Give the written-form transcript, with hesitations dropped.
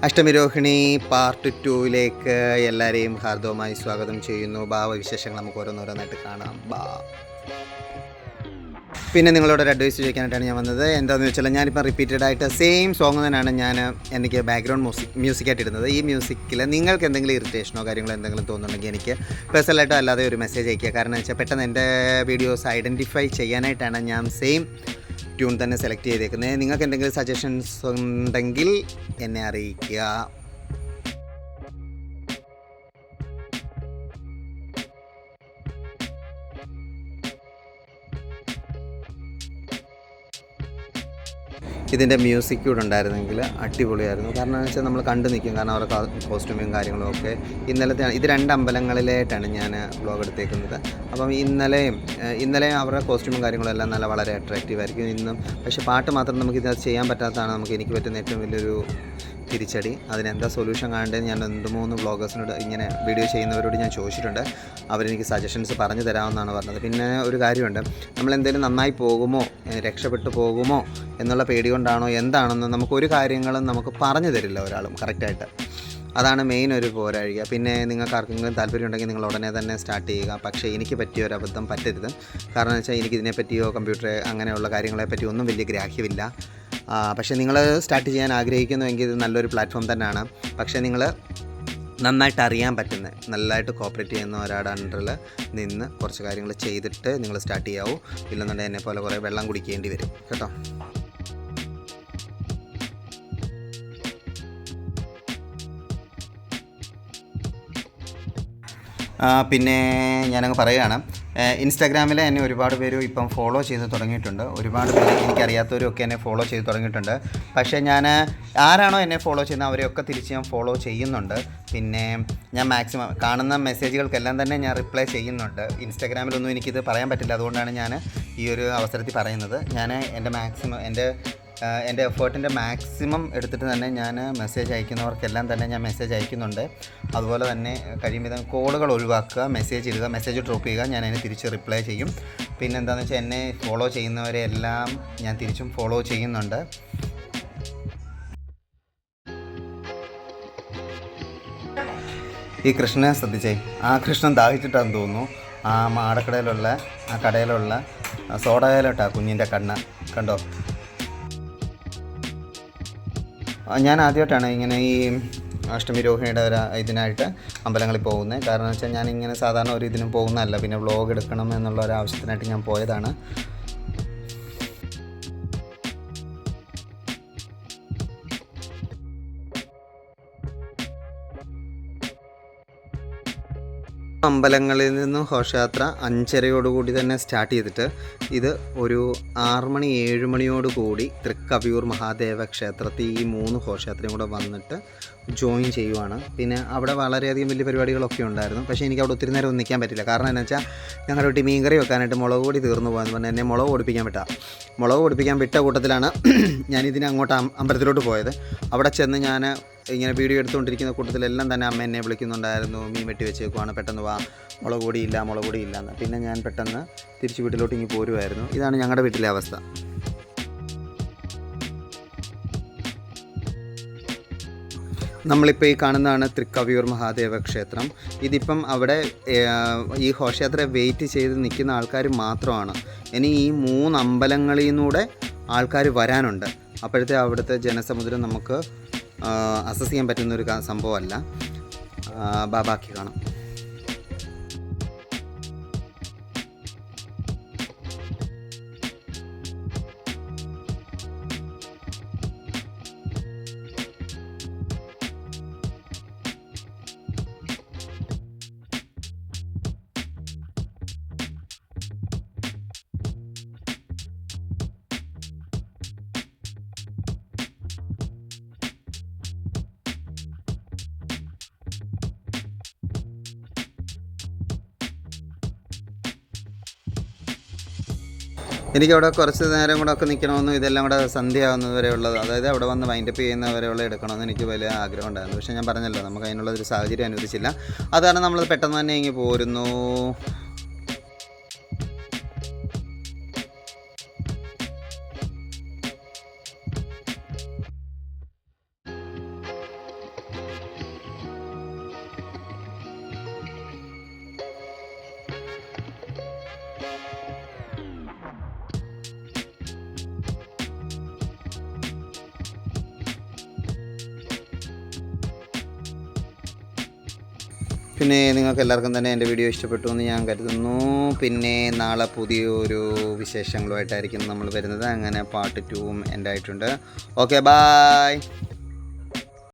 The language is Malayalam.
അഷ്ടമിരോഹിണി പാർട്ട് 2ലേക്ക് എല്ലാവരെയും ഹാർദവമായി സ്വാഗതം ചെയ്യുന്നു. ഭാവവിശേഷങ്ങൾ നമുക്ക് ഓരോന്നോരോന്നായിട്ട് കാണാം. പിന്നെ നിങ്ങളോടൊരു അഡ്വൈസ് ചോദിക്കാനായിട്ടാണ് ഞാൻ വന്നത്. എന്താണെന്ന് വെച്ചാൽ ഞാനിപ്പോൾ റിപ്പീറ്റഡ് ആയിട്ട് സെയിം സോങ് തന്നെയാണ് എനിക്ക് ബാക്ക്ഗ്രൗണ്ട് മ്യൂസിക്കായിട്ട് ഇടുന്നത്. ഈ മ്യൂസിക്കിൽ നിങ്ങൾക്ക് എന്തെങ്കിലും ഇറിറ്റേഷനോ കാര്യങ്ങളോ എന്തെങ്കിലും തോന്നുന്നുണ്ടെങ്കിൽ എനിക്ക് പേഴ്സണലായിട്ടോ അല്ലാതെ ഒരു മെസ്സേജ് അയയ്ക്കുക. കാരണം എന്ന് വെച്ചാൽ പെട്ടെന്ന് എൻ്റെ വീഡിയോസ് ഐഡൻറ്റിഫൈ ചെയ്യാനായിട്ടാണ് ഞാൻ സെയിം ട്യൂൺ തന്നെ സെലക്ട് ചെയ്തേക്കുന്നത്. നിങ്ങൾക്ക് എന്തെങ്കിലും സജഷൻസ് ഉണ്ടെങ്കിൽ എന്നെ അറിയിക്കുക. ഇതിൻ്റെ മ്യൂസിക് കൂടെ ഉണ്ടായിരുന്നെങ്കിൽ അടിപൊളിയായിരുന്നു. കാരണം എന്ന് വെച്ചാൽ നമ്മൾ കണ്ടു നിൽക്കും. കാരണം അവരുടെ കോസ്റ്റ്യൂമും കാര്യങ്ങളും ഒക്കെ ഇത് 2 അമ്പലങ്ങളിലായിട്ടാണ് ഞാൻ വ്ലോഗ് എടുത്തേക്കുന്നത്. അപ്പം ഇന്നലെയും അവരുടെ കോസ്റ്റ്യൂമും കാര്യങ്ങളും എല്ലാം വളരെ അട്രാക്റ്റീവ് ആയിരിക്കും ഇന്നും. പക്ഷേ പാട്ട് മാത്രം നമുക്കിത് ചെയ്യാൻ പറ്റാത്തതാണ് എനിക്ക് പറ്റുന്ന ഏറ്റവും വലിയൊരു തിരിച്ചടി. അതിനെന്താ സൊല്യൂഷൻ കാണേണ്ടത് ഞാൻ 2-3 വ്ളോഗേഴ്സിനോട് ഇങ്ങനെ വീഡിയോ ചെയ്യുന്നവരോട് ഞാൻ ചോദിച്ചിട്ടുണ്ട്. അവരെനിക്ക് സജഷൻസ് പറഞ്ഞു തരാമെന്നാണ് പറഞ്ഞത്. പിന്നെ ഒരു കാര്യമുണ്ട്, നമ്മളെന്തെങ്കിലും നന്നായി പോകുമോ, രക്ഷപ്പെട്ടു പോകുമോ എന്നുള്ള പേടി കൊണ്ടാണോ എന്താണെന്ന് നമുക്കൊരു കാര്യങ്ങളും നമുക്ക് പറഞ്ഞു തരില്ല ഒരാളും കറക്റ്റായിട്ട്. അതാണ് മെയിൻ ഒരു പോരാഴിക. പിന്നെ നിങ്ങൾക്ക് ആർക്കെങ്കിലും താല്പര്യം ഉണ്ടെങ്കിൽ നിങ്ങൾ ഉടനെ തന്നെ സ്റ്റാർട്ട് ചെയ്യുക. പക്ഷേ എനിക്ക് പറ്റിയ ഒരു അബദ്ധം പറ്റരുത്. കാരണം എന്ന് വെച്ചാൽ എനിക്കിതിനെപ്പറ്റിയോ കമ്പ്യൂട്ടർ അങ്ങനെയുള്ള കാര്യങ്ങളെപ്പറ്റി ഒന്നും വലിയ ഗ്രാഹ്യമില്ല. പക്ഷേ നിങ്ങൾ സ്റ്റാർട്ട് ചെയ്യാൻ ആഗ്രഹിക്കുന്നുവെങ്കിൽ ഇത് നല്ലൊരു പ്ലാറ്റ്ഫോം തന്നെയാണ്. പക്ഷേ നിങ്ങൾ നന്നായിട്ട് അറിയാൻ പറ്റുന്ന, നല്ലതായിട്ട് കോപ്പറേറ്റ് ചെയ്യുന്ന ഒരാളുടെ അണ്ടറിൽ നിന്ന് കുറച്ച് കാര്യങ്ങൾ ചെയ്തിട്ട് നിങ്ങൾ സ്റ്റാർട്ട് ചെയ്യാവൂ. ഇല്ലെന്നുണ്ടെങ്കിൽ എന്നെപ്പോലെ കുറേ വെള്ളം കുടിക്കേണ്ടി വരും കേട്ടോ. പിന്നെ ഞാനങ്ങ് പറയുകയാണ്, ഇൻസ്റ്റാഗ്രാമിൽ എന്നെ ഒരുപാട് പേര് ഇപ്പം ഫോളോ ചെയ്ത് തുടങ്ങിയിട്ടുണ്ട്. ഒരുപാട് പേര് എനിക്കറിയാത്തവരൊക്കെ എന്നെ ഫോളോ ചെയ്ത് തുടങ്ങിയിട്ടുണ്ട്. പക്ഷേ ഞാൻ ആരാണോ എന്നെ ഫോളോ ചെയ്യുന്നത് അവരെയൊക്കെ തിരിച്ച് ഞാൻ ഫോളോ ചെയ്യുന്നുണ്ട്. പിന്നെ ഞാൻ മാക്സിമം കാണുന്ന മെസ്സേജുകൾക്കെല്ലാം തന്നെ ഞാൻ റിപ്ലൈ ചെയ്യുന്നുണ്ട്. ഇൻസ്റ്റാഗ്രാമിലൊന്നും എനിക്കിത് പറയാൻ പറ്റില്ല. അതുകൊണ്ടാണ് ഞാൻ ഈ ഒരു അവസരത്തിൽ പറയുന്നത്. ഞാൻ എൻ്റെ എഫേർട്ടിൻ്റെ മാക്സിമം എടുത്തിട്ട് തന്നെ ഞാൻ മെസ്സേജ് അയക്കുന്നവർക്കെല്ലാം തന്നെ ഞാൻ മെസ്സേജ് അയക്കുന്നുണ്ട്. അതുപോലെ തന്നെ കഴിയുമ്പോൾ കോളുകൾ ഒഴിവാക്കുക, മെസ്സേജ് ഇടുക, മെസ്സേജ് ഡ്രോപ്പ് ചെയ്യുക, ഞാൻ അതിന് തിരിച്ച് റിപ്ലൈ ചെയ്യും. പിന്നെ എന്താണെന്ന് വെച്ചാൽ എന്നെ ഫോളോ ചെയ്യുന്നവരെ എല്ലാം ഞാൻ തിരിച്ചും ഫോളോ ചെയ്യുന്നുണ്ട്. ഈ കൃഷ്ണനെ ശ്രദ്ധിച്ചേ, ആ കൃഷ്ണൻ ദാഹിച്ചിട്ടാണെന്ന് തോന്നുന്നു ആ കടയിലുള്ള സോഡയിലോട്ടാ കുഞ്ഞിൻ്റെ കണ്ണ് കണ്ടോ. ഞാൻ ആദ്യമായിട്ടാണ് ഇങ്ങനെ ഈ അഷ്ടമി രോഹിണിയുടെ ഇതിനായിട്ട് അമ്പലങ്ങളിൽ പോകുന്നത്. കാരണം എന്ന് വെച്ചാൽ ഞാനിങ്ങനെ സാധാരണ ഒരു ഇതിനും പോകുന്നതല്ല. പിന്നെ വ്ളോഗ് എടുക്കണം എന്നുള്ള ഒരു ആവശ്യത്തിനായിട്ട് ഞാൻ പോയതാണ്. അമ്പലങ്ങളിൽ നിന്നും ഘോഷയാത്ര 5:30 തന്നെ സ്റ്റാർട്ട് ചെയ്തിട്ട് ഇത് ഒരു 6 മണി 7 മണിയോടുകൂടി തൃക്കവിയൂർ മഹാദേവ ക്ഷേത്രത്തിൽ ഈ 3 ഘോഷയാത്രയും കൂടെ വന്നിട്ട് ജോയിൻ ചെയ്യുവാണ്. പിന്നെ അവിടെ വളരെയധികം വലിയ പരിപാടികളൊക്കെ ഉണ്ടായിരുന്നു. പക്ഷേ എനിക്ക് അവിടെ ഒത്തിരി നേരം ഒന്നും നിൽക്കാൻ പറ്റില്ല. കാരണം എന്താ വെച്ചാൽ ഞങ്ങളുടെ വീട്ടിൽ മീൻകറി വെക്കാനായിട്ട് മുളക് പൊടി തീർന്നു പോകാമെന്ന് പറഞ്ഞാൽ എന്നെ മുളക് പൊടിപ്പിക്കാൻ വിട്ട കൂട്ടത്തിലാണ് ഞാനിതിന് അങ്ങോട്ട് അമ്പലത്തിലോട്ട് പോയത്. അവിടെ ചെന്ന് ഞാൻ ഇങ്ങനെ വീഡിയോ എടുത്തുകൊണ്ടിരിക്കുന്ന കൂട്ടത്തിലെല്ലാം തന്നെ അമ്മ എന്നെ വിളിക്കുന്നുണ്ടായിരുന്നു, മീൻ വെട്ടി വെച്ചേക്കുവാണ്, പെട്ടെന്ന് വാ, മുളക് പൊടിയില്ല എന്ന്. പിന്നെ ഞാൻ പെട്ടെന്ന് തിരിച്ച് വീട്ടിലോട്ട് ഇങ്ങ് പോരുമായിരുന്നു. ഇതാണ് ഞങ്ങളുടെ വീട്ടിലെ അവസ്ഥ. നമ്മളിപ്പോൾ ഈ കാണുന്നതാണ് തൃക്കവിയൂർ മഹാദേവ ക്ഷേത്രം. ഇതിപ്പം അവിടെ ഈ ഘോഷയാത്ര വെയിറ്റ് ചെയ്ത് നിൽക്കുന്ന ആൾക്കാർ മാത്രമാണ്. ഇനി ഈ 3 അമ്പലങ്ങളിൽ നിന്നൂടെ ആൾക്കാർ വരാനുണ്ട്. അപ്പോഴത്തെ അവിടുത്തെ ജനസമുദ്രം നമുക്ക് അസസ് ചെയ്യാൻ പറ്റുന്നൊരു സംഭവമല്ല. ബാക്കി കാണാം. എനിക്കവിടെ കുറച്ച് നേരം കൂടെ ഒക്കെ നിൽക്കണമെന്നും ഇതെല്ലാം കൂടെ സന്ധ്യയാകുന്നവരെ ഉള്ളത്, അതായത് അവിടെ വന്ന് വൈൻഡപ്പ് ചെയ്യുന്നവരെയുള്ള എടുക്കണമെന്ന് എനിക്ക് വലിയ ആഗ്രഹം ഉണ്ടായിരുന്നു. പക്ഷേ ഞാൻ പറഞ്ഞല്ലോ, നമുക്ക് അതിനുള്ളൊരു സാഹചര്യം അനുവദിച്ചില്ല. അതാണ് നമ്മൾ പെട്ടെന്ന് തന്നെ ഇങ്ങ് പോരുന്നു. പിന്നെ നിങ്ങൾക്ക് എല്ലാവർക്കും തന്നെ എൻ്റെ വീഡിയോ ഇഷ്ടപ്പെട്ടു എന്ന് ഞാൻ കരുതുന്നു. പിന്നെ നാളെ പുതിയൊരു വിശേഷങ്ങളുമായിട്ടായിരിക്കും നമ്മൾ വരുന്നത്. അങ്ങനെ പാർട്ട് 2 എൻ്റെ ആയിട്ടുണ്ട്. Okay, bye.